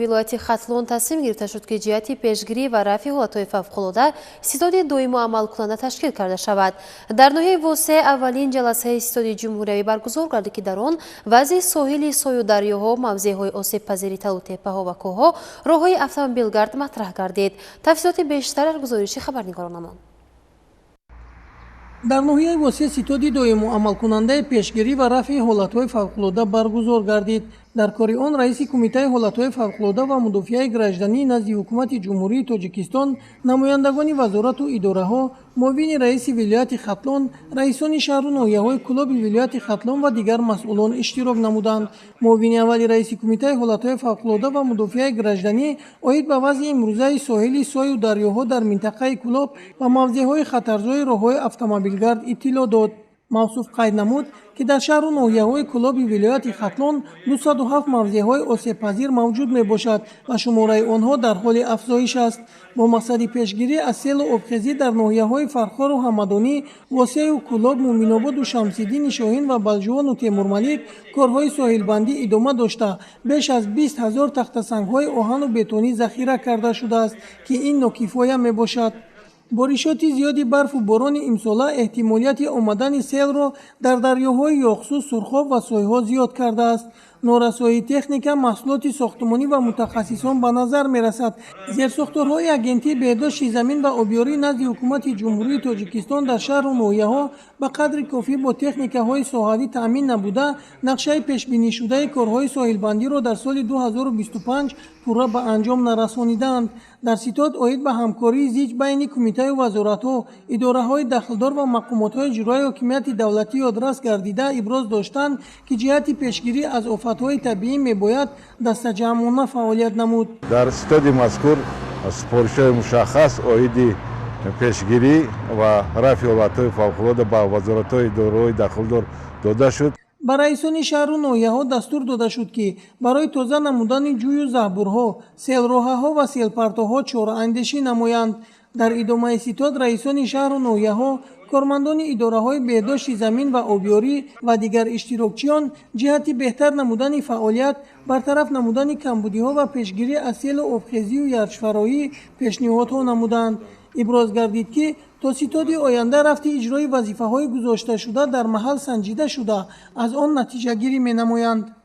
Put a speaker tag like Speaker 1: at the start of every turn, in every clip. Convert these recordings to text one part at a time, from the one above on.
Speaker 1: ویلایت خطلون تصمیم گرفته شد که جهت پیشگیری و رفع حالتهای فوق‌العاده استاد دوم عمل کننده تشکیل کرده شود. در ناحیه وسع اولین جلسه استاد جمهوری برگزار گردید که در آن وضع ساحل سوی دریاها، موضع‌های آسیب پذیر تل تپه‌ها و کوه‌ها، راه‌های اتومبیلگرد مطرح گردید. تفصیلات بیشتر از گزارش خبرنگارانمان.
Speaker 2: در ناحیه وسع ستاد دوم عمل کننده پیشگیری و رفع حالتهای فوق‌العاده برگزار گردید. در کار آن رئیس کمیته حالتهای فوق‌العاده و مدافع گراجدانی نزد حکومت جمهوری تاجیکستان، نمایندگان وزارت و اداره‌ها، معاون رئیس ولایت خطلون، رئیسان شهر و ناحیه‌های کلاب ولایت خطلون و دیگر مسئولان اشتراک نمودند. معاون اول رئیس کمیته حالتهای فوق‌العاده و مدافع گراجدانی اوید به وضع امروزه ساحل سوی و دریاها در منطقه کلاب و موضع‌های خطرزای راه‌های اتومبیلگرد اطلاع داد. موصوف قید نمود که در شهر و ناحیه‌های کلاب ولایت خطلون 207 موضع‌های آسیب پذیر موجود میباشد و شماره آنها در حال افزایش است. با مقصد پیشگیری از سیل و آبخیزی در ناحیه‌های فرخار و همدانی، واسع و کلاب، مومن‌آباد و شمس‌الدین شاهین و بلجوان و تیمورملک کارهای ساحلبندی ادامه داشته بیش از 20,000 تخته سنگ‌های آهن و بتونی ذخیره کرده شده است که این ناکفایه میباشد. بارشات زیادی برف و باران امساله احتمالیت آمدن سیل را در دریاهای یاخسو، سرخاب و سایها زیاد کرده است. نارسایی تکنیک محصولات ساختمانی و متخصصان به نظر می رسد. زیرساختارهای اگنتی بهداشت زمین و آبیاری نزد حکومت جمهوری تاجیکستان در شهر و ناحیه‌ها به قدر کافی با تکنیک‌های ساحلی تامین نبوده، نقشه پیش بینی شده کارهای ساحلبندی را در سال 2025 پورا به انجام نرسانیدند. در ستاد اوید به همکاری زیج بین کمیته وزارت‌ها، اداره‌های دخلدار و مقامات اجرایی حکومت دولتی آدرس گردیده ابراز داشتند که جهت پیشگیری از آفت‌های طبیعی میباید دسته‌جمعانه فعالیت نمود.
Speaker 3: در ستاد مذکور سپارش‌های مشخص اوید پیشگیری و رفع حالت‌های فوق‌العاده به وزارت‌های اداره‌های دخلدار داده شد.
Speaker 2: به رئیسان شهر و ناحیه‌ها دستور داده شد که برای تازه نمودن جوی و زهبورها، سیلراه‌ها و سیلپرتوها چاره‌اندیشی نمایند. در ادامه ستاد رئیسان شهر و ناحیه‌ها، کارمندان اداره‌های بهداشت زمین و آبیاری و دیگر اشتراکچیان جهت بهتر نمودن فعالیت، برطرف نمودن کمبودی‌ها و پیشگیری از سیل و آبخیزی و یخچال‌فرایی پیشنهادها نمودند. ابراز گردید که تا ستاد آینده رفت اجرای وظیفه‌های گذاشته شده در محل سنجیده شده، از آن نتیجه گیری می‌نمایند.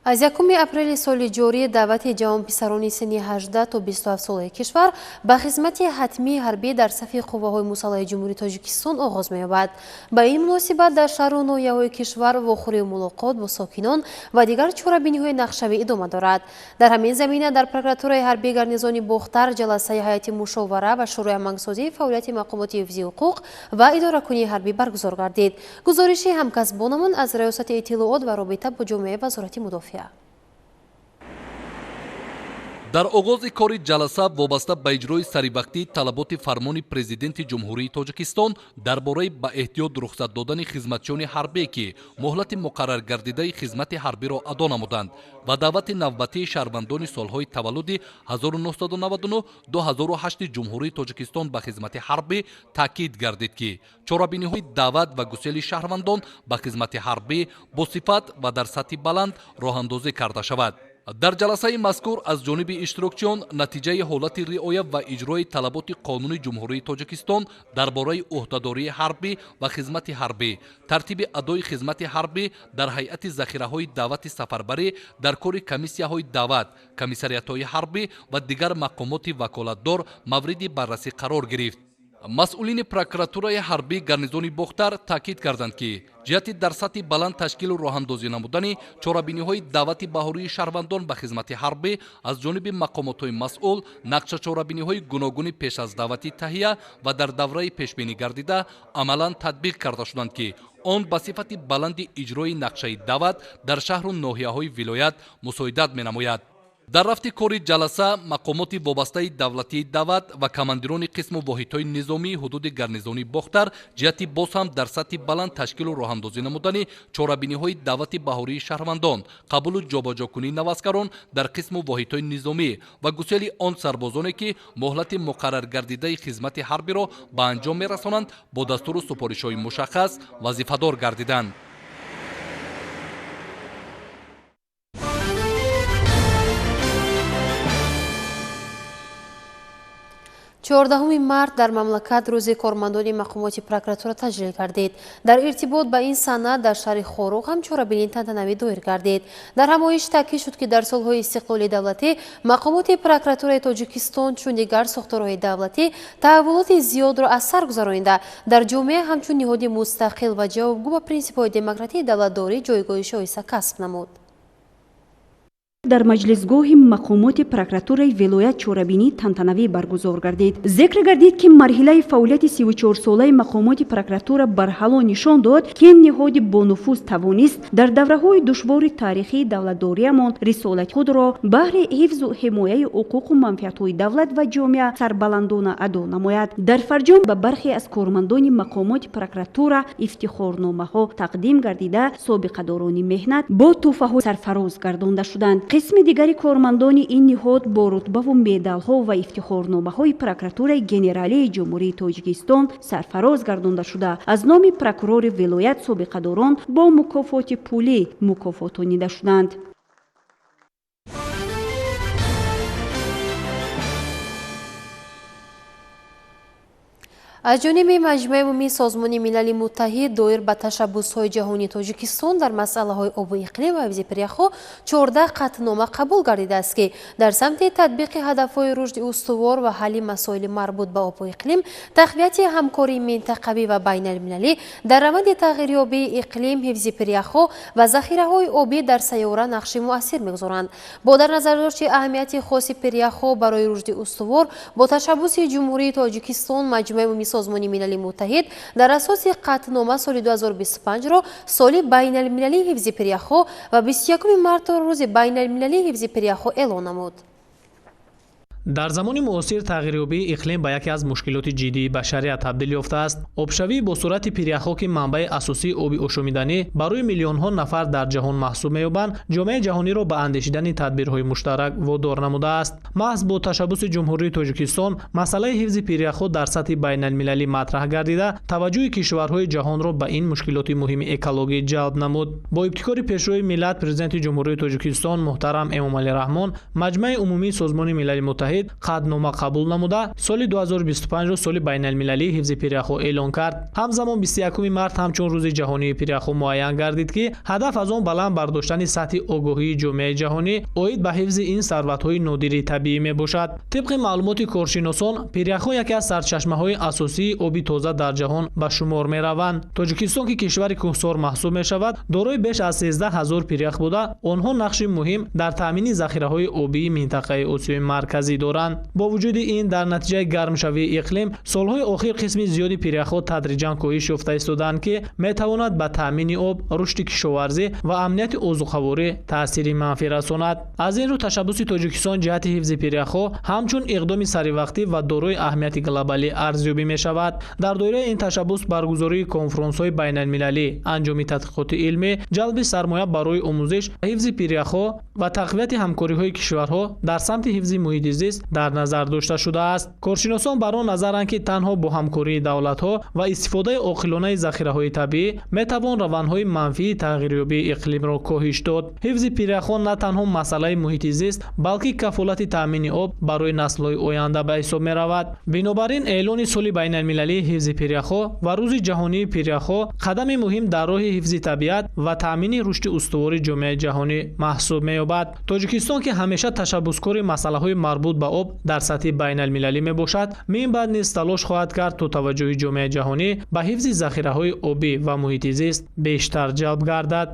Speaker 1: از 1 اپریل سال جاری دعوت جوان پسران سن 18 تا 27 ساله کشور به خدمت حتمی حربی در صف قوه‌های مسلح جمهوری تاجیکستان آغاز می‌یابد. به این مناسبت در شهر و ناحیه‌های کشور واخوری ملاقات با ساکنان و دیگر چاره‌بینی‌های نقشه‌ای ادامه دارد. در همین زمینه در پروکراتورای حربی گارنیزون بختر جلسه هیئت مشاوره و شورای هماهنگسازی فعالیت مقامات حفظی حقوق و اداره‌کنی حربی برگزار گردید. گزارش همکسبانمان از ریاست اطلاعات و رابطه با جامعه وزارت مدافعه.
Speaker 4: در آغاز کار جلسه وابسته به اجرای سریوقتی طلبات فرمان پرزیدنت جمهوری تاجیکستان درباره به احتیاط رخصت دادن خدمتچیان حربی که مهلت مقرر گردیده خدمت حربی را ادا نمودند و دعوت نوبتی شهروندان سالهای تولد 1999 2008 جمهوری تاجیکستان به خدمت حربی تاکید گردید که چاره‌بینی‌های دعوت و گسیل شهروندان به خدمت حربی با صفت و در سطح بلند راه‌اندازی کرده شود. در جلسه مذکور از جانب اشتراکچیان نتیجه حالت رعایت و اجرای طلبات قانون جمهوری تاجیکستان درباره عهدهداری حربی و خدمت حربی، ترتیب ادای خدمت حربی در هیئت ذخیره‌های دعوت سفربری در کار کمیسیه‌های دعوت، کمیساریات‌های حربی و دیگر مقامات وکالتدار مورد بررسی قرار گرفت. مسئولین پروکراتورای حربی گارنیزون بختر تاکید کردند که جهت در سطح بلند تشکیل و راهاندازی نمودن چاره‌بینی‌های دعوت بهاری شهروندان به خدمت حربی از جانب مقامات‌های مسئول، نقشه چاره‌بینی‌های گوناگون پیش از دعوتی تهیه و در دوره پیشبینی گردیده عملاً تطبیق کرده شدند که آن به صفت بلند اجرای نقشه دعوت در شهر و ناحیه‌های ولایت مساعدت می‌نماید. дар рафти кори ҷаласа мақомоти вобастаи давлатии дават ва командирони қисму воҳидҳои низомии ҳудуди гарнизонӣ бохтар ҷиҳати боз ҳам дар сатҳи баланд ташкилу роҳандозӣ намудани чорабиниҳои давати баҳории шаҳрвандон, қабулу ҷобаҷокунии навазкарон дар қисму воҳидҳои низомӣ ва гусели он сарбозоне ки моҳлати муқаррар гардидаи хизмати ҳарбиро ба анҷом мерасонанд бо дастуру супоришҳои мушаххас вазифадор гардиданд.
Speaker 1: 14 март дар мамлакат рӯзи кормандони мақомоти прокуратура таҷлил гардид. Дар иртибот ба ин санад дар шаҳри Хоруғ ҳам чорабинии тантанавӣ доир гардид. Дар ҳамоиш таъкид шуд ки дар солҳои истиқлоли давлатӣ мақомоти прокуратураи Тоҷикистон чун дигар сохторҳои давлатӣ таҳаввулоти зиёдро аз сар гузаронда дар ҷомеа ҳамчун ниҳоди мустақил ва ҷавобгӯ ба принсипҳои демократии давлатдорӣ ҷойгоҳи шоиста касб намуд.
Speaker 5: дар маҷлисгоҳи мақомоти прокуратураи вилоят чорабинии тантанавӣ баргузор гардид. Зикр гардид ки марҳилаи фаъолияти 34-солаи мақомоти прокуратура барҳало нишон дод ки ин ниҳоди бонуфуз тавонист дар давраҳои душвори таърихии давлатдориямон рисолати худро баҳри ҳифзу ҳимояи ҳуқуқу манфиатҳои давлат ва ҷомеа сарбаландона адо намояд. Дар фарҷом ба бархе аз кормандони мақомоти прокуратура ифтихорномаҳо тақдим гардида собиқадорони меҳнат бо тӯҳфаҳо сарфароз гардонда шуданд. қисми дигари кормандони ин ниҳод бо рутбаву медалҳо ва ифтихорномаҳои прокуратураи генералии ҷумҳурии Тоҷикистон сарфароз гардонда шуда аз номи прокурори вилоят собиқадорон бо мукофоти пулӣ мукофотонида шуданд.
Speaker 1: аз ҷониби маҷмӯи умумии созмони милали муттаҳид доир ба ташаббусҳои ҷаҳонии Тоҷикистон дар масъалаҳои обу иқлим ва ҳифзи прияхҳо 14 қатънома қабул гардидааст ки дар самти татбиқи ҳадафҳои рушди устувор ва ҳалли масоили марбут ба обу иқлим, тақвияти ҳамкории минтақавӣ ва байналмилалӣ дар раванди тағйирёбии иқлим, ҳифзи прияхҳо ва захираҳои обӣ дар сайёра нақши муассир мегузоранд. Бо дар назар дошти аҳамияти хоси прияхҳо барои рушди устувор, бо ташаббуси ҷумҳурии Тоҷикистон маҷмӯи умумии созмони милали муттаҳид дар асоси қатънома соли 2025-ро соли байналмилалии ҳифзи прияхҳо ва 21 мартро рӯзи байналмилалии ҳифзи прияхҳо эълон намуд.
Speaker 6: дар замони муосир тағйирёбии иқлим ба яке аз мушкилоти ҷиддии башарият табдил ёфтааст. Обшавӣ бо сурати прияхҳо ки манбаи асосии оби ошомиданӣ барои миллионҳо нафар дар ҷаҳон маҳсуб меёбанд, ҷомеаи ҷаҳониро ба андешидани тадбирҳои муштарак водор намудааст. маҳз бо ташаббуси ҷумҳурии Тоҷикистон масъалаи ҳифзи прияхҳо дар сатҳи байналмилалӣ матраҳ гардида, таваҷҷӯҳи кишварҳои ҷаҳонро ба ин мушкилоти муҳими экологӣ ҷалб намуд. Бо ибтикори пешрои миллат президенти ҷумҳурии Тоҷикистон муҳтарам Эмомалӣ Раҳмон маҷмӯи умумии созмони милали муттаҳид қатънома қабул намуда соли 2025-ро соли байналмилалии ҳифзи прияхҳо эълон кард. ҳамзамон 21 март ҳамчун рӯзи ҷаҳонии прияхҳо муайян гардид ки ҳадаф аз он баланд бардоштани сатҳи огоҳии ҷомеаи ҷаҳонӣ оид ба ҳифзи ин сарватҳои нодири табиӣ мебошад. тибқи маълумоти коршиносон, прияхҳо яке аз сарчашмаҳои асосии оби тоза дар ҷаҳон ба шумор мераванд. Тоҷикистон ки кишвари кӯҳсор маҳсуб мешавад, дорои беш аз 13 000 приях буда, онҳо нақши муҳим дар таъмини захираҳои обии минтақаи Осиёи марказӣ доранд. бо вуҷуди ин, дар натиҷаи гармшавии иқлим, солҳои охир қисми зиёди прияхҳо тадриҷан коҳиш ёфта истоданд ки метавонад ба таъмини об, рушди кишоварзӣ ва амнияти озуқаворӣ таъсири манфӣ расонад. аз ин рӯ ташаббуси Тоҷикистон ҷиҳати ҳифзи прияхҳо ҳамчун иқдоми саривақтӣ ва дорои аҳамияти глобалӣ арзёбӣ мешавад. дар доираи ин ташаббус баргузории конференсҳои байналмилалӣ, анҷоми тадқиқоти илмӣ, ҷалби сармоя барои омӯзиш, ҳифзи прияхҳо ва тақвияти ҳамкориҳои кишварҳо дар самти ҳифзи муҳити зист дар назар дошта шудааст. коршиносон бар он назаранд ки танҳо бо ҳамкории давлатҳо ва истифодаи оқилонаи захираҳои табиӣ метавон равандҳои манфии тағйирёбии иқлимро коҳиш дод. ҳифзи прияхҳо на танҳо масъалаи муҳити зист, балки кафолати таъмини об барои наслҳои оянда ба ҳисоб меравад. бинобар ин эълони соли байналмилалии ҳифзи прияхҳо ва рӯзи ҷаҳонии прияхҳо қадами муҳим дар роҳи ҳифзи табиат ва таъмини рушди устувори ҷомеаи ҷаҳонӣ маҳсуб меёбад. тоҷикистон ки ҳамеша ташаббускори масъалаҳои марбут ба об дар сатҳи байналмилалӣ мебошад, минбаъд низ талош хоҳад кард то таваҷҷӯҳи ҷомеаи ҷаҳонӣ ба ҳифзи захираҳои обӣ ва муҳити зист бештар ҷалб гардад.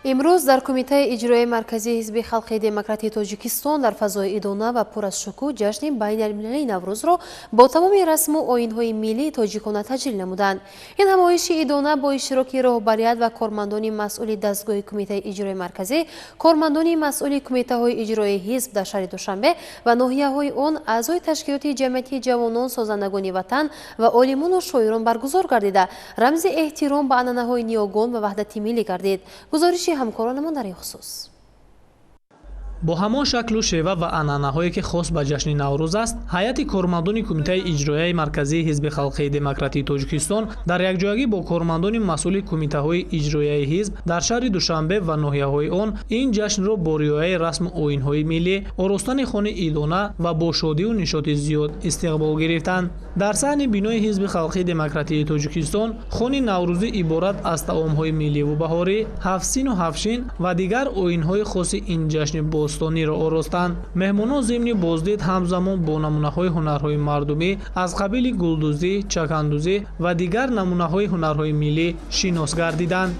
Speaker 1: امروز در کمیته اجرایی مرکزی حزب خلق دموکراتی تاجیکستان در فضای ایدونا و پر از شکوه جشن بین المللی نوروز را با تمام رسم و آیین‌های ملی تاجیکانه تجلیل نمودند. این نمایش ایدونا با اشتراک رهبریت و کارمندان مسئول دستگاه کمیته اجرایی مرکزی، کارمندان مسئول کمیته‌های اجرایی حزب در شهر دوشنبه و ناحیه‌های آن، اعضای تشکیلات جمعیتی جوانان سازندگان وطن و عالمان و شاعران برگزار گردیده رمز احترام به عنعنه‌های نیاگان و وحدت ملی گردید. گزارش همکارانمان در این خصوص.
Speaker 6: با همان شکل و شیوه و عنعنه‌هایی که خاص به جشن نوروز است، هیئت کارمندان کمیته اجرایی مرکزی حزب خلق دموکراتی تاجیکستان در یکجایی با کارمندان مسئول کمیته‌های اجرایی حزب در شهر دوشنبه و ناحیه‌های آن این جشن را با رعایت رسم و آیین‌های ملی آراستن خانه ایدونا و با شادی و نشاط زیاد استقبال گرفتند. در صحن بینای حزب خلق دموکراتی تاجیکستان خانه نوروزی عبارت از طعام‌های ملی و بهاری، هفسین و هفشین و دیگر آیین‌های خاص این جشن باستانی را آراستند. مهمانان ضمن بازدید همزمان با نمونه‌های هنرهای مردمی از قبیل گلدوزی، چکندوزی و دیگر نمونه‌های هنرهای ملی شناس گردیدند.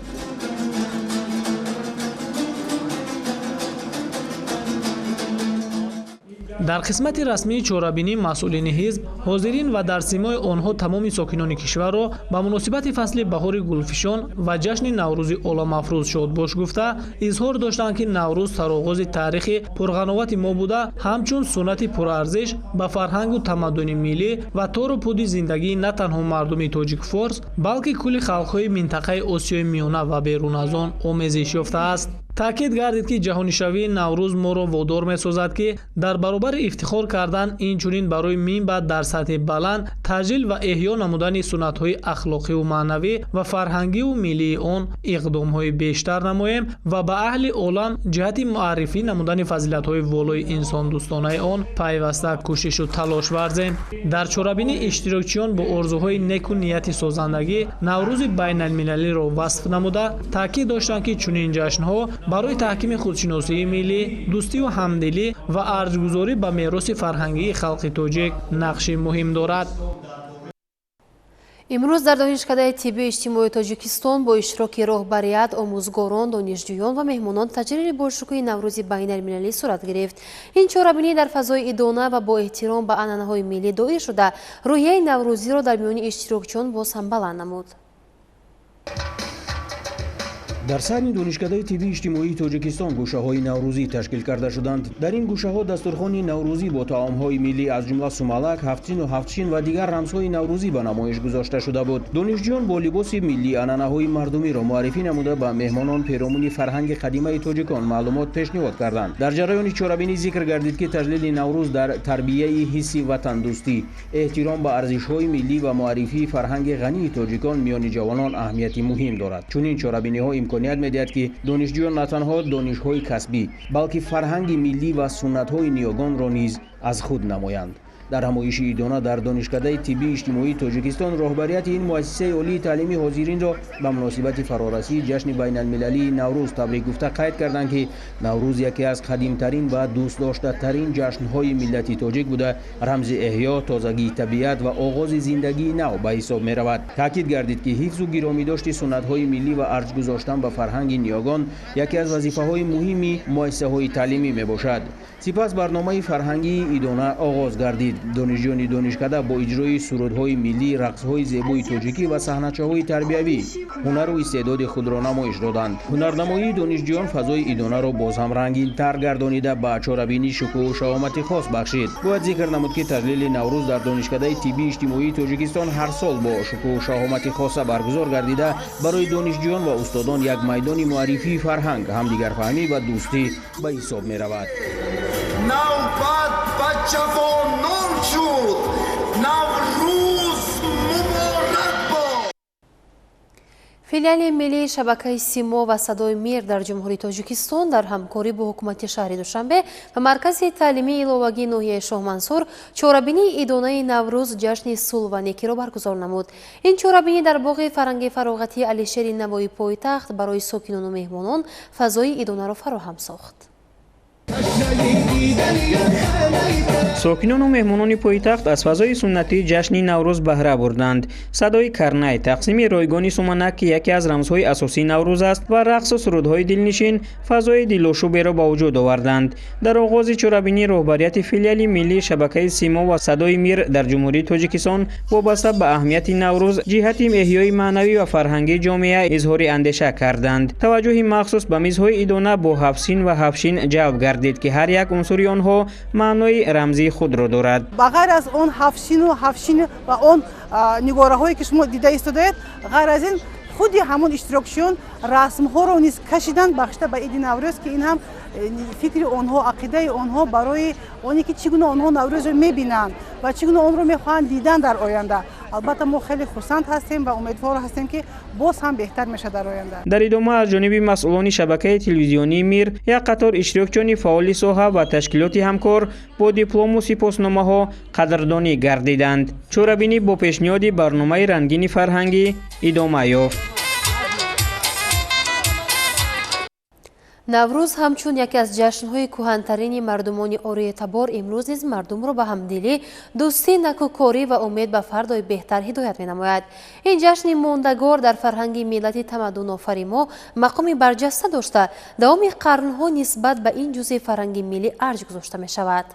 Speaker 6: در قسمت رسمی چهاربینی مسئولین حزب حاضرین و در سیمای آنها تمام ساکنان کشور را به مناسبت فصل بهار گلفشان و جشن نوروز عالم‌افروز شادباش گفته اظهار داشتند که نوروز سرآغاز تاریخ پرقناوت ما بوده، همچون سنت پرارزش به فرهنگ و تمدن ملی و تار و پود زندگی نه تنها مردم تاجیک فارس بلکه کل خلق‌های منطقه آسیای میانه و بیرون از آن آمیزش یافته است. تاکید گردید که جهانیشوی نوروز ما را وادار می‌سازد که در برابر افتخار کردن اینچنین برای منبع در سطح بلند تجلیل و احیا نمودن سنت‌های اخلاقی و معنوی و فرهنگی و ملی آن اقدام‌های بیشتر نماییم و به اهل عالم جهت معرفی نمودن فضیلت‌های والای انسان دوستانه آن پیوسته کوشش و تلاش ورزیم. در چهاربینی اشتراکچیان با آرزوهای نیک و نیت سازندگی نوروز بین‌المللی را وصف نموده تاکید داشتند که چنین جشن‌ها برای تحکیم خودشناسی ملی، دوستی و همدلی و ارزش‌گذاری به میراث فرهنگی خلق تاجیک نقش مهم دارد.
Speaker 1: امروز در دانشکده طب اجتماعی تاجیکستان با اشتراک رهبریت، آموزگاران، دانشجویان و مهمانان تجلیل باشکوه نوروز بین المللی صورت گرفت. این چهاربینی در فضای ایدونا و با احترام به عنعنه‌های ملی دایر شده روحیه نوروزی را در میان اشتراکچیان باز هم بلند نمود.
Speaker 7: در صحن دانشکده طبی اجتماعی تاجیکستان گوشه‌های نوروزی تشکیل کرده شدند. در این گوشه‌ها دسترخوان نوروزی با طعام‌های ملی از جمله سومالک، هفتین و هفتشین و دیگر رمزهای نوروزی به نمایش گذاشته شده بود. دانشجویان با لباس ملی عنعنه‌های مردمی را معرفی نموده به مهمانان پیرامون فرهنگ قدیمی تاجیکان معلومات پیشنهاد کردند. در جریان چهاربینی ذکر گردید که تجلیل نوروز در تربیت حس وطن دوستی، احترام به ارزش‌های ملی و معرفی فرهنگ غنی تاجیکان میان جوانان اهمیتی مهم دارد. چون این چهاربینی‌ها امکانیت می‌دهد که دانشجویان نه تنها دانش‌های کسبی بلکه فرهنگ ملی و سنت‌های نیاگان را نیز از خود نمایند. در همایش ایدونا در دانشکده طبی اجتماعی تاجیکستان رهبریت این مؤسسه عالی تعلیمی حاضرین را به مناسبت فرارسی جشن بین المللی نوروز تبریک گفته قید کردند که نوروز یکی از قدیمترین و دوست داشته‌ترین جشن‌های ملتی تاجیک بوده، رمز احیا، تازگی طبیعت و آغاز زندگی نو به حساب می‌رود. تاکید گردید که حفظ و گرامی داشت سنت‌های ملی و ارج گذاشتن به فرهنگ نیاگان یکی از وظیفه‌های مهم مؤسسه‌های تعلیمی میباشد. سپس برنامه فرهنگی ایدونا آغاز گردید. دانشجویان دانشکده با اجرای سرودهای ملی، رقصهای زیبای تاجیکی و صحنه‌چه‌های تربیوی هنر و استعداد خود را نمایش دادند. هنرنمایی دانشجویان فضای ایدونا را باز هم رنگین‌تر گردانیده به چهاربینی شکوه و شهامت خاص بخشید. باید ذکر نمود که تجلیل نوروز در دانشکده طبی اجتماعی تاجیکستان هر سال با شکوه و شهامت خاص برگزار گردیده برای دانشجویان و استادان یک میدان معرفی فرهنگ، همدیگر فهمی و دوستی به حساب می‌رود.
Speaker 8: نوبت به جوانان شد، نوروز مبارک باد.
Speaker 1: فیلیال ملی شبکه سیما و صدای میر در جمهوری تاجیکستان در همکاری با حکومت شهر دوشنبه و مرکز تعلیمی الوگی ناحیه شاه منصور چهاربینی ایدونای نوروز جشن صلح و نیکی را برگزار نمود. این چهاربینی در باغ فرهنگی فراغتی علیشیر نوایی پایتخت برای ساکنان و مهمانان فضای ایدونه را فراهم ساخت.
Speaker 7: ساکنان و مهمانان پایتخت از فضای سنتی جشن نوروز بهره بردند. صدای کرنای، تقسیم رایگان سومنک که یکی از رمزهای اساسی نوروز است و رقص و سرودهای دلنشین فضای دلشوبی را با وجود آوردند. در آغاز چورابینی رهبریت فیلیال ملی شبکه سیما و صدای میر در جمهوری تاجیکستان وابسته به اهمیت نوروز جهت احیای معنوی و فرهنگی جامعه اظهار اندیشه کردند. توجه مخصوص به میزهای ایدانه با هفسین و هفشین جلب گردید که هر یک عنصر آنها معنای رمزی خود را دارد.
Speaker 9: بغیر از اون هفشین و اون نگاره هایی که شما دیده ایستادید، غیر از این خودی همون اشتراکشون رسم ها رو نیز کشیدن بخشته به عید نوروز که این هم فکر اونها، عقیده اونها برای اونی که چگونه اونها نوروز رو میبینن و چگونه اون رو میخواهند دیدن در آینده. البته ما خیلی خرسند هستیم و امیدوار هستیم که باز هم بهتر میشه در آینده.
Speaker 7: در ادامه از جانب مسئولان شبکه تلویزیونی میر یک قطار اشتراکچیان فعال ساحه و تشکیلات همکار با دیپلم و سپاسنامه ها قدردانی گردیدند. چورابینی با پیشنهاد برنامه رنگین فرهنگی ادامه یافت.
Speaker 1: نوروز همچون یکی از جشن‌های کهن‌ترین مردمان اوریه تبار امروز نیز مردم را به همدلی، دوستی، نکوکاری و امید به فردای بهتر هدایت می‌نماید. این جشن ماندگار در فرهنگ ملت تمدن آفرین ما مقامی برجسته داشته، دوام قرن‌ها نسبت به این جزء فرهنگ ملی ارج گذاشته می‌شود.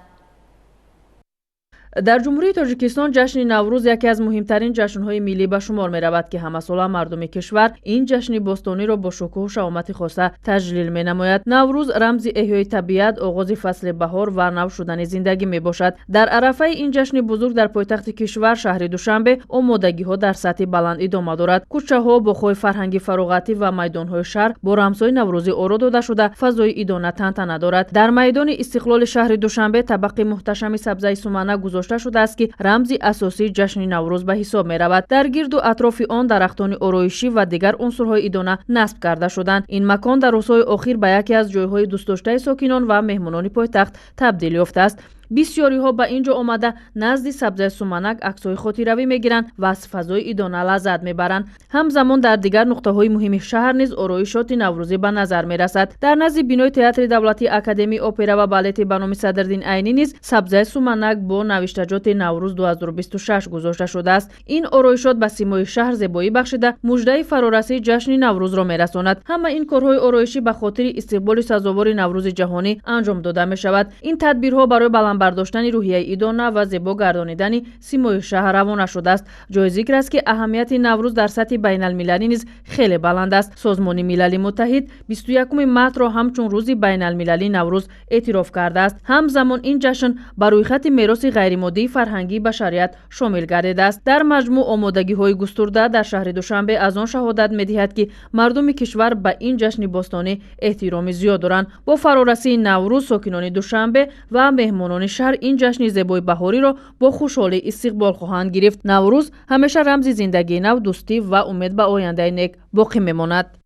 Speaker 10: در جمهوری تاجیکستان جشن نوروز یکی از مهمترین جشن‌های ملی به شمار می‌رود که همه‌ساله مردم کشور این جشن باستانی را با شکوه و شهامت خاصه تجلیل می‌نماید. نوروز رمز احیای طبیعت، آغاز فصل بهار و نو شدن زندگی میباشد. در عرفه این جشن بزرگ در پایتخت کشور شهر دوشنبه آمادگی‌ها در سطح بلند ادامه دارد. کوچه‌ها با خوی فرهنگی فراغتی و میدان‌های شهر با رمزهای نوروزی آرا داده شده فضای ایدانه تنتنه دارد. در میدان استقلال شهر دوشنبه طبق محتشم سبزه سومنه گذاشته شده است که رمزی اساسی جشن نوروز به حساب می رود. در گرد و اطراف آن درختان آرایشی و دیگر عنصرهای ایدانه نصب کرده شدند. این مکان در روزهای اخیر به یکی از جایهای دوست داشته ساکنان و مهمانان پایتخت تبدیل یافته است. بسیاری ها به اینجا آمده نزد سبزه سومنک عکس‌های خاطره‌ای میگیرند و از فضای ایدانه لذت میبرند. همزمان در دیگر نقطه‌های مهم شهر نیز آرایشات نوروزی به نظر میرسد. در نزد بینای تئاتر دولتی اکادمی اپرا و بالت به نام صدرالدین عینی نیز سبزه سومنک با نوشتجات نوروز 2026 گذاشته شده است. این آرایشات به سیمای شهر زیبایی بخشیده مژده فرارسی جشن نوروز را میرساند. همه این کارهای آرایشی به خاطر استقبال سزاوار نوروز جهانی انجام داده میشود. این تدبیرها برای برداشتن روحیه ایدانه و زیبا گردانیدن سیمای شهر روانه شده است. جای ذکر است که اهمیت نوروز در سطح بین المللی نیز خیلی بلند است. سازمان ملل متحد 21 مارس را همچون روز بین المللی نوروز اعتراف کرده است. همزمان این جشن بر روی خط میراث غیرمادی فرهنگی بشریت شامل گردیده است. در مجموع آمادگی‌های گسترده در شهر دوشنبه از آن شهادت می‌دهد که مردم کشور به این جشن باستانی احترام زیاد دارند. با فرارسی نوروز ساکنان دوشنبه و مهمانان شهر این جشن زیبای بهاری را با خوشحالی استقبال خواهند گرفت. نوروز همیشه رمز زندگی نو، دوستی و امید به آینده نیک باقی میماند.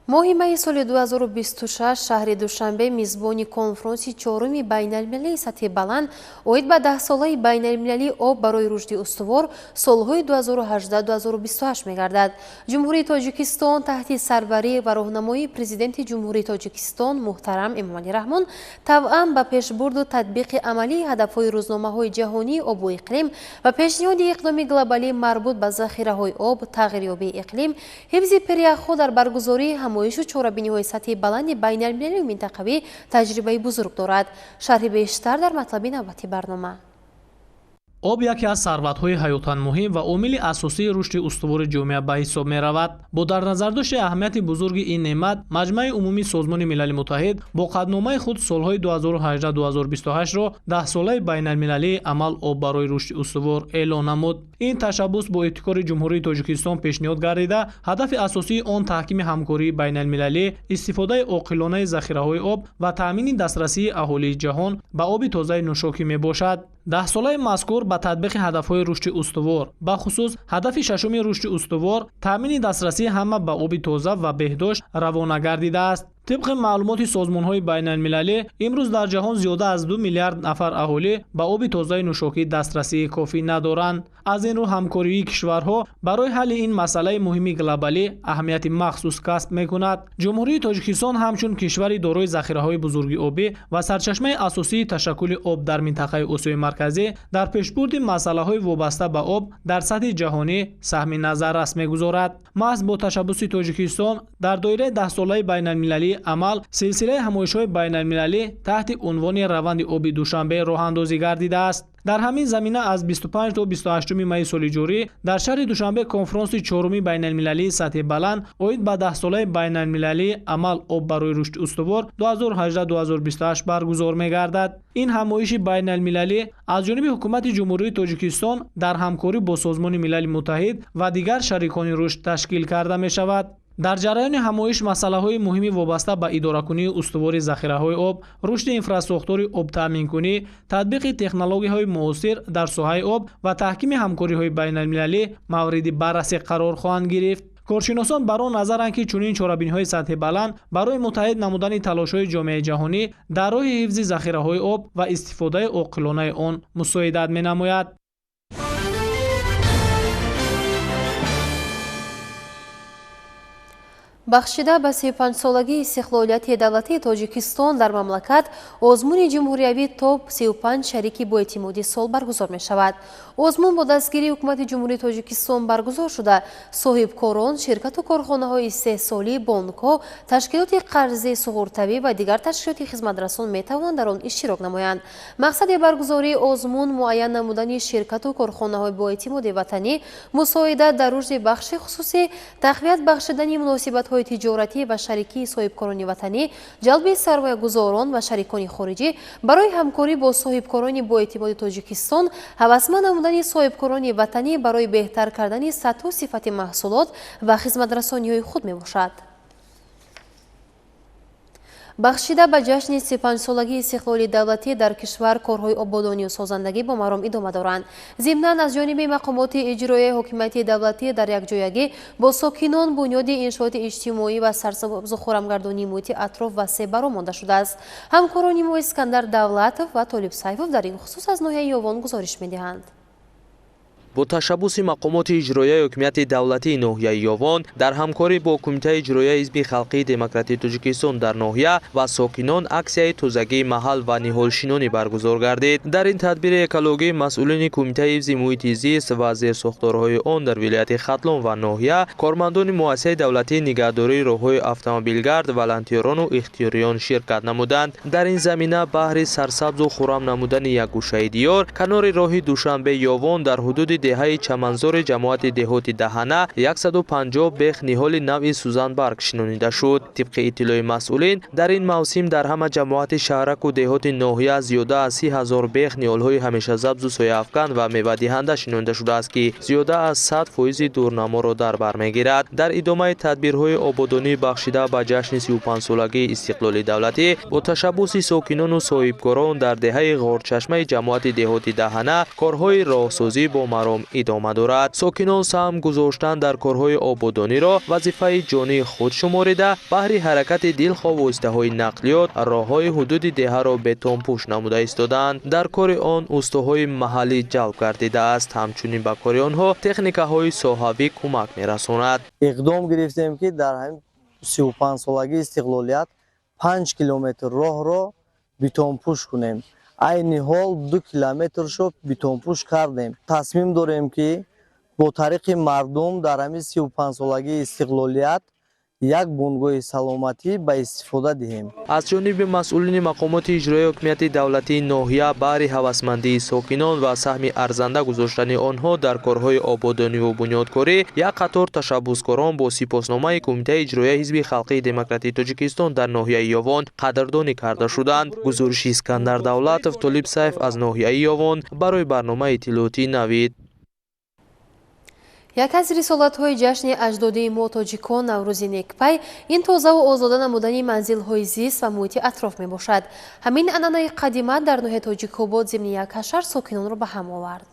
Speaker 1: ماه می سال 2026 شهر دوشنبه میزبانی کنفرانسی چهارم بین المللی سطح بلند اوید به 10 ساله بین المللی آب برای رشد استوار سالهای 2018-2028 میگردد. جمهوری تاجیکستان تحت سربری و راهنمایی پرزیدنت جمهوری تاجیکستان محترم امامعلی رحمان توأم به پیشبرد و تطبیق عملی هدفهای روزنامه‌های جهانی آب و اقلیم و پیشنهاد اقدام گلوبالی مربوط به ذخیره‌های آب، تغییریابی اقلیم، حفظ پریخ‌ها در برگزاری همایش و چهاربینی‌های سطح بلند بین المللی و منطقوی تجربه بزرگ دارد. شرح بیشتر در مطلب نوبتی برنامه.
Speaker 6: آب یکی از ثروت‌های حیاتاً مهم و عامل اساسی رشد استوار جامعه به حساب می‌رود. با در نظر داشت اهمیت بزرگ این نعمت، مجمع عمومی سازمان ملل متحد با قدنامه خود سالهای 2018-2028 را 10 ساله بین المللی عمل آب برای رشد استوار اعلان نمود. این تشبث با ابتکار جمهوری تاجیکستان پیشنهاد گردیده، هدف اساسی آن تحکیم همکاری بین المللی، استفاده عاقلانه ذخیره‌های آب و تأمین دسترسی اهالی جهان به آب تازه نوشاکی میباشد. 10 ساله مذکور با تطبیق هدفهای رشد استوار، به خصوص هدف ششم رشد استوار، تأمین دسترسی همه به آب تازه و بهداشت روانه گردیده است. طبق معلومات سازمان‌های بین المللی، امروز در جهان زیاده از 2 میلیارد نفر اهالی به آب تازه نوشاکی دسترسی کافی ندارند. аз ин рӯ ҳамкории кишварҳо барои ҳалли ин масъалаи муҳими глобалӣ аҳамияти махсус касб мекунад. ҷумҳурии тоҷикистон ҳамчун кишвари дорои захираҳои бузурги обӣ ва сарчашмаи асосии ташаккули об дар минтақаи Осиёи марказӣ дар пешбурди масъалаҳои вобаста ба об дар сатҳи ҷаҳонӣ саҳми назаррас мегузорад. маҳз бо ташаббуси тоҷикистон дар доираи 10-солаи байналмилалии амал силсилаи ҳамоишҳои байналмилалӣ таҳти унвони раванди оби душанбе роҳандозӣ гардидааст. дар ҳамин замина аз 25 то 28 майи соли ҷорӣ дар шаҳри душанбе конфронси чоруми байналмилалии сатҳи баланд оид ба 10-солаи байналмилалии амал об барои рушди устувор 2018-2028 баргузор мегардад. ин ҳамоиши байналмилалӣ аз ҷониби ҳукумати ҷумҳурии тоҷикистон дар ҳамкорӣ бо созмони милали муттаҳид ва дигар шарикони рушд ташкил карда мешавад. дар ҷараёни ҳамоиш масъалаҳои муҳими вобаста ба идоракунии устувори захираҳои об, рушди инфраструктураи обтаъминкунӣ, татбиқи технологияҳои муосир дар соҳаи об ва таҳкими ҳамкориҳои байналмилалӣ мавриди баррасӣ қарор хоҳанд гирифт. коршиносон бар он назаранд ки чунин чорабиниҳои сатҳи баланд барои муттаҳид намудани талошҳои ҷомеаи ҷаҳонӣ дар роҳи ҳифзи захираҳои об ва истифодаи оқилонаи он мусоидат менамояд.
Speaker 1: бахшида ба 35-солагии истиқлолияти давлатии Тоҷикистон дар мамлакат озмуни ҷумҳуриявӣ топ 35 шарики боэътимоди сол баргузор мешавад. озмун бо дастгирии ҳукумати ҷумҳурии Тоҷикистон баргузор шуда соҳибкорон, ширкату корхонаҳои истеҳсолӣ, бонкҳо, ташкилоти қарзии суғуртавӣ ва дигар ташкилоти хизматрасон метавонанд дар он иштирок намоянд. мақсади баргузории озмун муайян намудани ширкату корхонаҳои боэътимоди ватанӣ, мусоидат дар рушди бахши хусусӣ, тақвият бахшидани муносибатҳои тиҷоратӣ ва шарикии соҳибкорони ватанӣ, ҷалби сармоягузорон ва шарикони хориҷӣ барои ҳамкорӣ бо соҳибкорони боэътимоди Тоҷикистон, ҳавасманд намудани соҳибкорони ватанӣ барои беҳтар кардани сатҳу сифати маҳсулот ва хизматрасониҳои худ мебошад. бахшида ба ҷашни 35-солагии истиқлоли давлатӣ дар кишвар корҳои ободонию созандагӣ бо маром идома доранд. зимнан аз ҷониби мақомоти иҷроияи ҳокимияти давлатӣ дар якҷоягӣ бо сокинон бунёди иншооти иҷтимоӣ ва сарсабзу хӯрамгардонии муҳити атроф васеъ баромонда шудааст. ҳамкорони мо Искандар Давлатов ва Толиб Сайфов дар ин хусус аз ноҳияи Ёвон гузориш медиҳанд.
Speaker 11: бо ташаббуси мақомоти иҷроияи ҳокимияти давлатии ноҳияи Ёвон дар ҳамкорӣ бо Кумитаи иҷроияи ҳизби халқии демократии Тоҷикистон дар ноҳия ва сокинон аксияи тозагии маҳал ва ниҳолшинонӣ баргузор гардид. дар ин тадбири экологии масъулини Кумитаи ҳифзи муҳити зист ва зерсохторҳои он дар вилояти Хатлон ва ноҳия, кормандони муассисаи давлатии нигаҳдории роҳҳои автомобилгард, волонтерону ихтиёриён ширкат намуданд. дар ин замина баҳри сарсабзу хуррам намудани як гӯшаи диёр, канори роҳи Душанбе Ёвон дар ҳудуди деҳаи чаманзори ҷамоати деҳоти Даҳана 150 бех ниҳоли навъи сузанбарг шинонида шуд. тибқи иттилои масъулин, дар ин мавсим дар ҳама ҷамоати шаҳраку деҳоти ноҳия зиёда аз 30 000 бех ниҳолҳои ҳамешазабзу сояафкан ва мевадиҳанда шинонида шудааст ки зиёда аз 100% дурнаморо дар бар мегирад. дар идомаи тадбирҳои ободонии бахшида ба ҷашни 35-солагии истиқлоли давлатӣ бо ташаббуси сокинону соҳибкорон дар деҳаи ғорчашмаи ҷамоати деҳоти Даҳана корҳои роҳсозӣ бо маром идома дорад. сокинон саҳм гузоштан дар корҳои ободониро вазифаи ҷонии худ шуморида, баҳри ҳаракати дилхоҳ воситаҳои нақлиёт роҳҳои ҳудуди деҳаро бетонпӯш намуда истоданд. дар кори он устоҳои маҳаллӣ ҷалб гардидааст. ҳамчунин ба кори онҳо техникаҳои соҳавӣ кӯмак мерасонад.
Speaker 12: иқдом гирифтем ки дар ҳамин 35-солагии истиқлолият 5 километр роҳро бетонпӯш кунем. айни ҳол 2 километршо бетонпӯш кардем. тасмим дорем ки бо тариқи мардум дар ҳамин 35-солагии истиқлолият як бунгоҳи саломатӣ ба истифода диҳем.
Speaker 11: аз ҷониби масъулини мақомоти иҷроияи ҳокимияти давлатии ноҳия баҳри ҳавасмандии сокинон ва саҳми арзанда гузоштани онҳо дар корҳои ободониву бунёдкорӣ, як қатор ташаббускорон бо сипосномаи Кумитаи иҷроияи ҳизби халқии демократии Тоҷикистон дар ноҳияи Ёвон қадрдонӣ карда шуданд. гузориши Искандар Давлатов, Толиб Сайф аз ноҳияи Ёвон барои барномаи иттилоотии Навид.
Speaker 1: як аз рисолатҳои ҷашни аҷдодии мо тоҷикон Наврӯзи Некпай ин тозаву озода намудани манзилҳои зист ва муҳити атроф мебошад. ҳамин анъанаи қадима дар ноҳияи Тоҷикобод зимни як ҳашар сокинонро ба ҳам овард.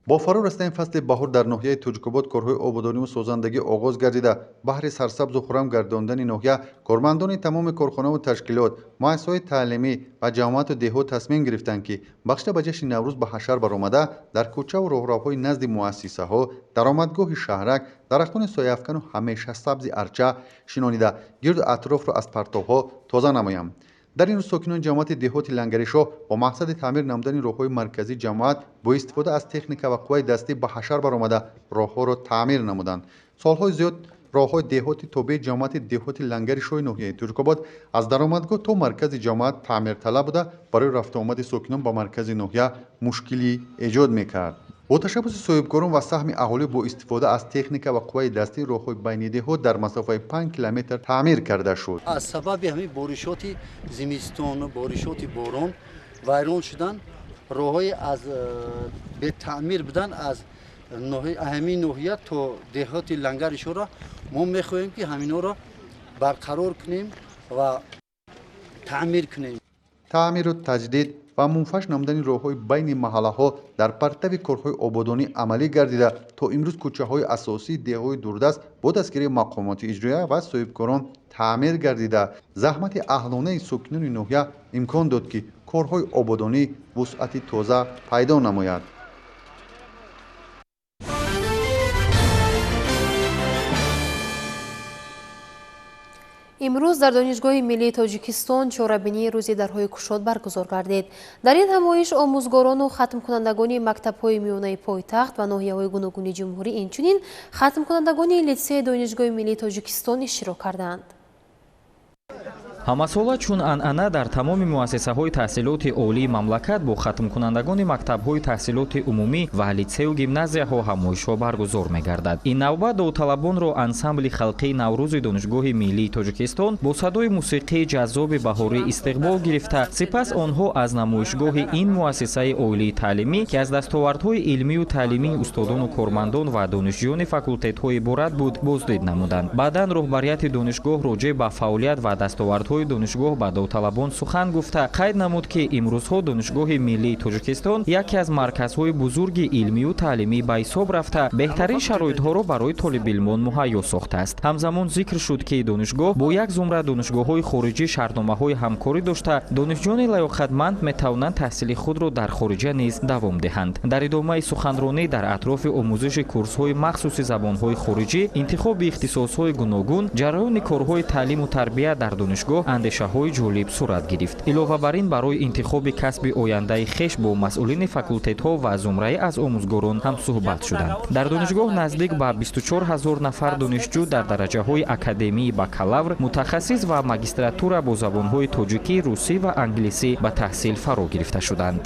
Speaker 13: با فرا رسیدن فصل بهار در ناحیه توجک‌آباد کارهای آبادانی و سازندگی آغاز گردیده. بهر سرسبز و خرم گرداندن ناحیه، کارمندان تمام کارخانه و تشکیلات، مؤسسه‌های تعلیمی و جماعت و دهات تصمیم گرفتند که بخش به جشن نوروز به حشر برآمده در کوچه و راهروهای نزد مؤسسه‌ها، درآمدگاه شهرک، درختان سایه‌افکن و همیشه سبز ارچه شنانیده گرد و اطراف را از پرتوها تازه نمایند. در این روز ساکنان جماعت دهات لنگرشاه با مقصد تعمیر نمودن راههای مرکزی جماعت با استفاده از تکنیک و قوای دستی به حشر برآمده راهها را تعمیر نمودند. سالهای زیاد راههای دهات تابع جماعت دهات لنگرشاه ناحیه ترک‌آباد از درآمدگاه تا مرکز جماعت تعمیر طلب بوده، برای رفت آمد ساکنان به مرکز ناحیه مشکلی ایجاد میکرد. با تشبث صاحبکاران و سهم اهالی با استفاده از تکنیک و قوای دستی راههای بین دهات در مسافه 5 کیلومتر تعمیر کرده شد.
Speaker 14: از سبب همین بارشات زمستان و بارشات باران ویران شدن، راههای از به تعمیر بدن از همین ناحیه تا دهات لنگرشاه را ما میخواهیم که همینا را برقرار کنیم و تعمیر کنیم.
Speaker 13: تعمیر و تجدید و منفش نمودن راههای بین محله ها در پرتو کارهای آبادانی عملی گردیده تا امروز کوچه های اساسی دههای دوردست با دستگیری مقامات اجراییه و صاحبکاران تعمیر گردیده. زحمت اهلانه ساکنان ناحیه امکان داد که کارهای آبادانی وسعت تازه پیدا نماید.
Speaker 1: امروز در دانشگاه ملی تاجیکستان چهاربینی روزی درهای گشاد برگزار گردید. در این همایش آموزگاران و ختم کنندگان مکتب‌های میانه پایتخت و ناحیه‌های گوناگون جمهوری اینچنین ختم کنندگان لیسه دانشگاه ملی تاجیکستان اشتراک کردند.
Speaker 15: ҳамасола чун анъана дар тамоми муассисаҳои таҳсилоти олии мамлакат бо хатмкунандагони мактабҳои таҳсилоти умумӣ ва литсею гимназияҳо ҳамоишҳо баргузор мегардад. ин навбат довталабонро ансамбли халқии наврӯзи донишгоҳи миллии тоҷикистон бо садои мусиқии ҷаззоби баҳорӣ истиқбол гирифта, сипас онҳо аз намоишгоҳи ин муассисаи олии таълимӣ ки аз дастовардҳои илмию таълимии устодону кормандон ва донишҷӯёни факултетҳо иборат буд боздид намуданд. баъдан роҳбарияти донишгоҳ роҷеъ ба фаъолият ва дастовардҳои донишгоҳ ба довталабон сухан гуфта қайд намуд ки имрӯзҳо донишгоҳи миллии тоҷикистон яке аз марказҳои бузурги илмию таълимӣ ба ҳисоб рафта беҳтарин шароитҳоро барои толибилмон муҳайё сохтааст. ҳамзамон зикр шуд ки донишгоҳ бо як зумра донишгоҳҳои хориҷӣ шартномаҳои ҳамкорӣ дошта, донишҷӯёни лаёқатманд метавонанд таҳсили худро дар хориҷа низ давом диҳанд. дар идомаи суханронӣ дар атрофи омӯзиши курсҳои махсуси забонҳои хориҷӣ, интихоби ихтисосҳои гуногун, ҷараёни корҳои таълиму тарбия дар донишгоҳ андешаҳои ҷолиб сурат гирифт. илова бар ин барои интихоби касби ояндаи хеш бо масъулини факултетҳо ва зумрае аз омӯзгорон ҳам суҳбат шуданд. дар донишгоҳ наздик ба 24 000 нафар донишҷӯ дар дараҷаҳои академии бакалавр, мутахассис ва магистратура бо забонҳои тоҷикӣ, русӣ ва англисӣ ба таҳсил фаро гирифта шуданд.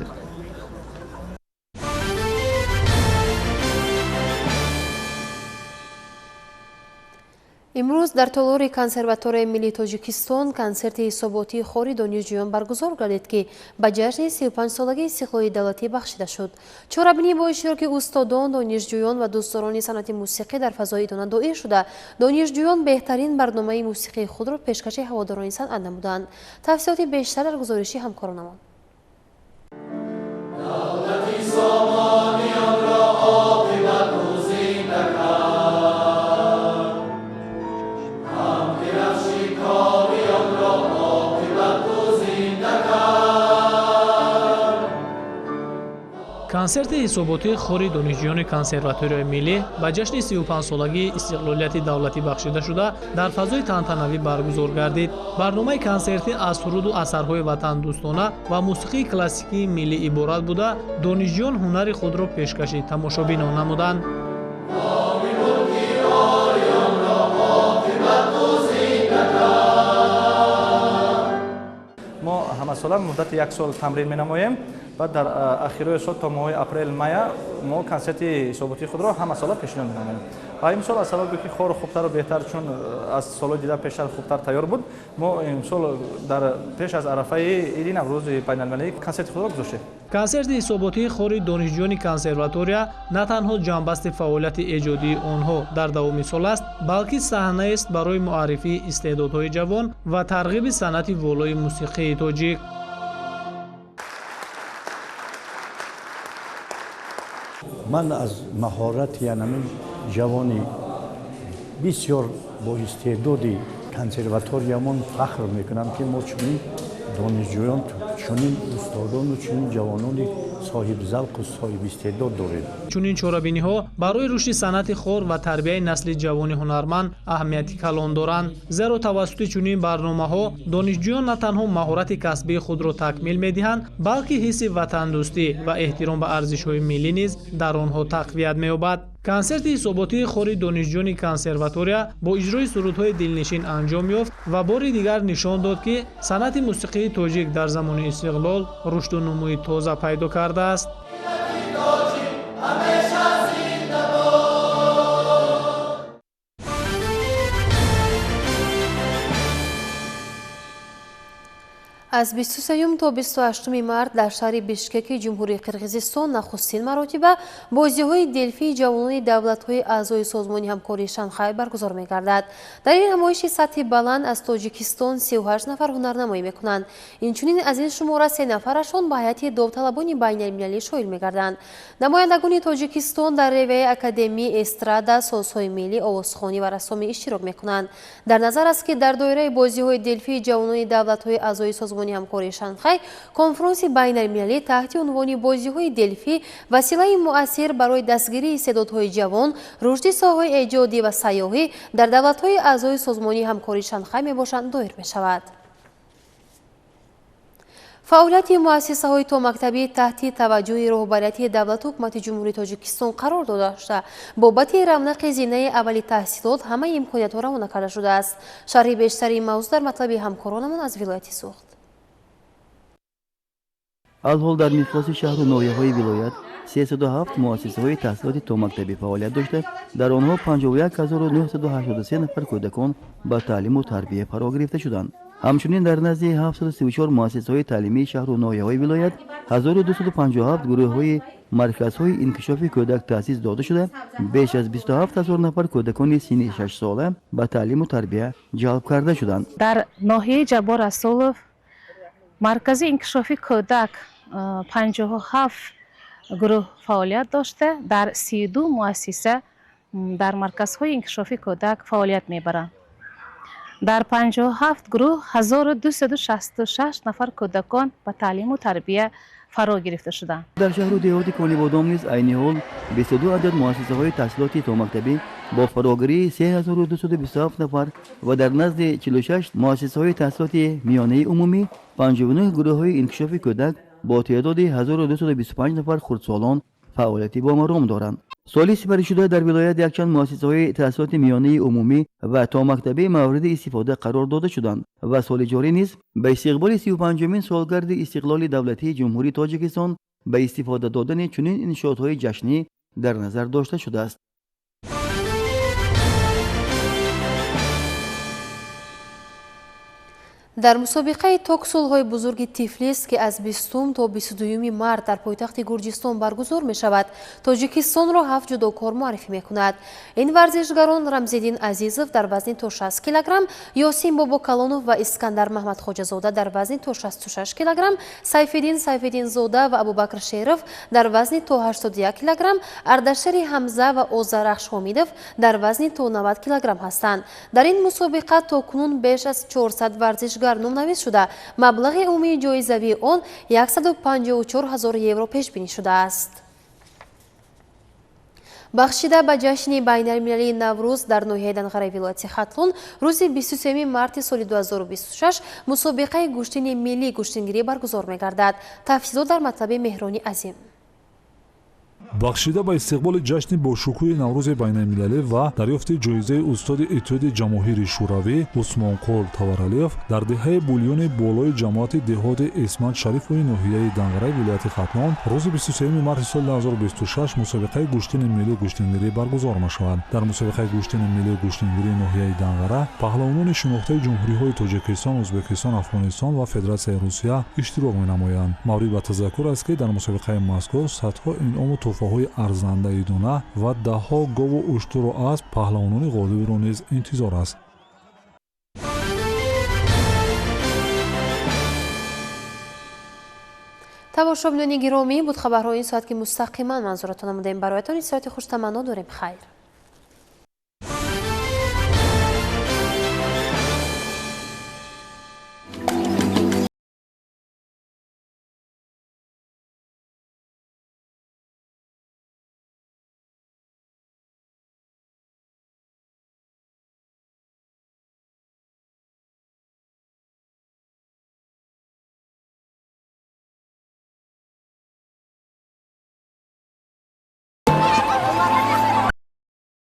Speaker 1: امروز در تالار کنسرواتوری ملی تاجیکستان کنسرت حساباتی خوری دانشجویان برگزار گردید که به جشن 35 سالگی استقلال دولتی بخشیده شد. چهاربینی با اشتراک استادان، دانشجویان و دوستداران صنعت موسیقی در فضای دانه دایر شده. دانشجویان بهترین برنامه موسیقی خود را پیشکش هواداران صنعت نمودند. تفصیلات بیشتر در گزارشی همکارانمان.
Speaker 6: کنسرت حساباتی خوری دانشجویان کنسرواتوری ملی به جشن 35 سالگی استقلالیت دولتی بخشیده شده در فضای تنتنوی برگزار گردید. برنامه کنسرتی از سرود و اثرهای وطن دوستانه و موسیقی کلاسیکی ملی عبارت بوده. دانشجویان هنر خود را پیشکش تماشابینان نمودند.
Speaker 16: ما همساله مدت یک سال تمرین می‌نماییم و در اخیرای سال تا ماه اپریل مای ما کنسرت حساباتی خود را همساله پیشنهاد می‌نماییم. و امسال از سبب که خور خوبتر و بهتر چون از سال دیده پیشتر خوبتر تیار بود، ما امسال در پیش از عرفه عید نوروز بین‌المللی کنسرت خود را گذاشتیم.
Speaker 6: کنسرت حساباتی خوری دانشجویان کنسرواتوریا نه تنها جنبست فعالیت ایجادی آنها در دوام سال است، بلکه صحنه است برای معرفی استعدادهای جوان و ترغیب صنعت والای موسیقی تاجیک.
Speaker 17: من از مهارت یعنی جوانی بسیار با استعدادی کنسرواتوریمون فخر میکنم که ما چنین دانشجویان چنین استادان و چنین جوانانی صاحب ذوق و صاحب استعداد داریم.
Speaker 6: چنین چورابینی‌ها برای رشد صنعت خور و تربیت نسل جوان هنرمند اهمیتی کلان دارند. زیرا توسط چنین برنامه‌ها دانشجویان نه تنها مهارت کسبی خود را تکمیل می‌دهند، بلکه حس وطن‌دوستی و احترام به ارزش‌های ملی نیز در آنها تقویت می‌یابد. کنسرت حساباتی خوری دانشجویان کنسرواتوریا با اجرای سرودهای دلنشین انجام یافت و بار دیگر نشان داد که صنعت موسیقی تاجیک در زمان استقلال رشد و نموی تازه پیدا کرده است.
Speaker 1: از 23 تا 28 مارد در شهر بیشکک جمهوری قرقیزستان نخستین مراتب بازی‌های دلفی جوانان دولت‌های اعضای سازمان همکاری شانگهای برگزار می‌گردد. در این نمایش سطح بلند از تاجیکستان 38 نفر هنرنمایی می‌کنند. اینچنین از این شماره 3 نفرشان به هیئت داوطلبان بین‌المللی شامل می‌گردند. نمایندگان تاجیکستان در رویه اکادمی استرادا سازهای ملی آوازخوانی و رسامی اشتراک می‌کنند. در نظر است که در دایره بازی‌های دلفی جوانان دولت‌های اعضای سازمان همکاری شانگهای کنفرانس بین‌المللی تحت عنوان بازی‌های دلفی وسیله مؤثر برای دستگیری استعدادهای جوان، رشد ساحه‌های ایجادی و سیاحی در دولت‌های اعضای سازمان همکاری شانگهای میباشند دایر می‌شود. فعالیت مؤسسه‌های تا مکتبی تحت توجه رهبریت دولت حکومت جمهوری تاجیکستان قرار داده شده. بابت رونق زینه اولی تحصیلات همه امکانیت‌ها روانه کرده شده است. شرح بیشتر این موضوع در مطلب همکارانمان از ولایت سوخت.
Speaker 18: الحال در نفاس شهر و ناحیه‌های ولایت 307 مؤسسه‌های تحصیلات تا مکتبی فعالیت داشته، در آنها 51983 نفر کودکان با تعلیم و تربیت فرا گرفته شدند. همچنین در نزد 734 مؤسسه‌های تعلیمی شهر و ناحیه‌های ولایت 1257 گروه‌های مرکزهای انکشاف کودک تأسیس داده شده، بیش از 27000 نفر کودکان سن 6 ساله با تعلیم و تربیت جلب کرده شدند.
Speaker 19: در ناحیه جبار رسولوف مرکز انکشاف کودک 57 گروه فعالیت داشته، در 32 مؤسسه در مرکزهای انکشاف کودک فعالیت میبرند. در 57 گروه 1266 نفر کودکان به تعلیم و تربیت فرا گرفته شدند.
Speaker 18: در شهر و دهات کانی بادام نیز عین حال 22 عدد مؤسسه‌های تحصیلاتی تا مکتبی با فراگیری 3227 نفر و در نزد 46 مؤسسه‌های تحصیلاتی میانه عمومی 59 گروه‌های انکشاف کودک با تعداد 1225 نفر خردسالان فعالیتی با مرام دارند. سالی سپری شده در ولایت یکچند مؤسسه‌های تحصیلات میانه عمومی و تا مکتبی مورد استفاده قرار داده شدند و سال جاری نیز به استقبال 35مین سالگرد استقلال دولتی جمهوری تاجیکستان به استفاده دادن چنین انشاءات‌های جشنی در نظر داشته شده است.
Speaker 1: در مسابقه توکسول‌های بزرگ تیفلیس که از 20 تا 22 مارد در پایتخت گرجستان برگزار می شود، تاجیکستان را 7 جداکار معرفی می کند. این ورزشگران رمزالدین عزیزов در وزن تا 60 کیلوگرم، یاسین باباکالونov و اسکندر محمد خواجه‌زاده در وزن تا 66 کیلوگرم، سیفالدین زاده و ابوبکر شیرов در وزن تا 81 کیلوگرم، اردشیر حمزه و اوزرخش حمیدov در وزن تا 90 کیلوگرم هستند. در این مسابقه تاکنون بیش از 400 ورزشگر نام‌نویس شده. مبلغ عمومی جایزه‌ی آن 154,000 یورو پیش بینی شده است. بخشیده به جشن بین‌المللی نوروز در ناحیه دنغره ولایت خطلون روز 23 مارت سال 2026 مسابقه گوشتین ملی گوشتینگیری برگزار می‌گردد. تفصیلات در مطلب مهرانی عظیم.
Speaker 20: бахшида ба истиқболи ҷашни бошукӯҳи наврӯзи байналмилалӣ ва дарёфти ҷоизаи устоди иттиҳоди ҷамоҳири шӯравӣ усмонқул таваралиев дар деҳаи бульёни болои ҷамоати деҳоти исмат шарифои ноҳияи данғараи вилояти хатнон рӯзи 23 марти соли 2026 мусобиқаи гӯштини миллии гӯштингирӣ баргузор мешавад. дар мусобиқаи гӯштини миллии гӯштингирии ноҳияи данғара паҳлавонони шинохтаи ҷумҳуриҳои тоҷикистон, ӯзбекистон, афғонистон ва федератсияи русия иштирок менамоянд. маврид ба тазаккур аст ки дар мусобиқаи мазкур садҳо инъому тӯҳфаҳои арзандаи дона ва даҳҳо гову уштуру асп паҳлавонони ғолибиро низ интизор аст.
Speaker 1: тамошобинони гиромӣ буд хабарҳои این ساعت که مستقیما منظورتان نمودیم. برایتان این ساعت خوش تمنا داریم. خیر.